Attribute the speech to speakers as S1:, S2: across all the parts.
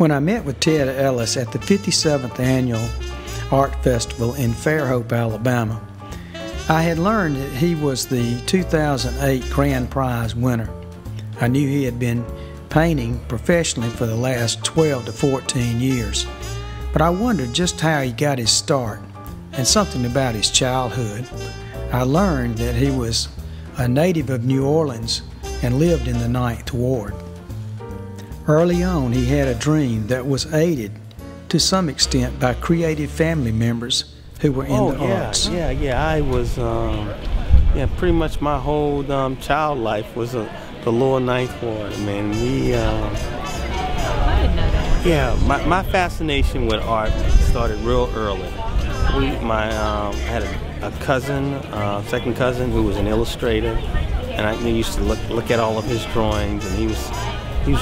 S1: When I met with Ted Ellis at the 57th Annual Art Festival in Fairhope, Alabama, I had learned that he was the 2008 Grand Prize winner. I knew he had been painting professionally for the last 12 to 14 years, but I wondered just how he got his start and something about his childhood. I learned that he was a native of New Orleans and lived in the Ninth Ward. Early on, he had a dream that was aided to some extent by creative family members who were in the arts.
S2: I was, pretty much my whole child life was the lower Ninth Ward. I mean,
S3: I didn't know that.
S2: Yeah, my fascination with art started real early. I had a cousin, second cousin, who was an illustrator, and I used to look at all of his drawings, and he was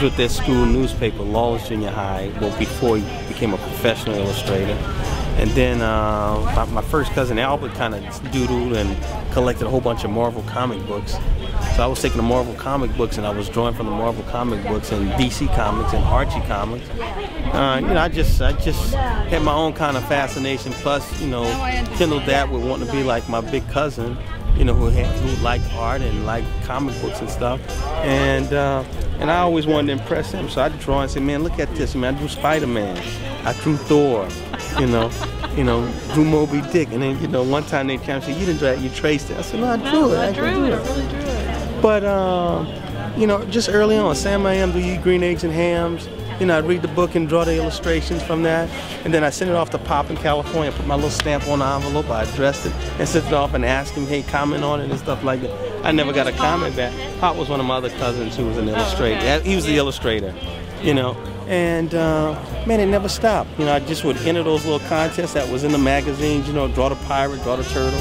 S2: with their school newspaper, Lawless Junior High, well, before he became a professional illustrator. And then my first cousin Albert kind of doodled and collected a whole bunch of Marvel comic books. So I was taking the Marvel comic books and I was drawing from the Marvel comic books and DC comics and Archie comics. I just had my own kind of fascination. Plus, kindled that with wanting to be like my big cousin, who liked art and liked comic books and stuff. And I always wanted to impress him, so I'd draw and say, man, look at this, man, I drew Spider-Man, I drew Thor, drew Moby Dick. And then, one time they came and said, you didn't draw it, you traced it. I said, no, I drew it.
S3: I really drew it.
S2: But, just early on, Sam I Am, Do You Eat Green Eggs and Hams? I'd read the book and draw the illustrations from that, and then I sent it off to Pop in California, put my little stamp on the envelope, I addressed it, and sent it off and asked him, hey, comment on it and stuff like that. I never got a comment back. Pop was one of my other cousins who was an illustrator. He was the illustrator, and man, it never stopped. I just would enter those little contests that was in the magazines, draw the pirate, draw the turtle.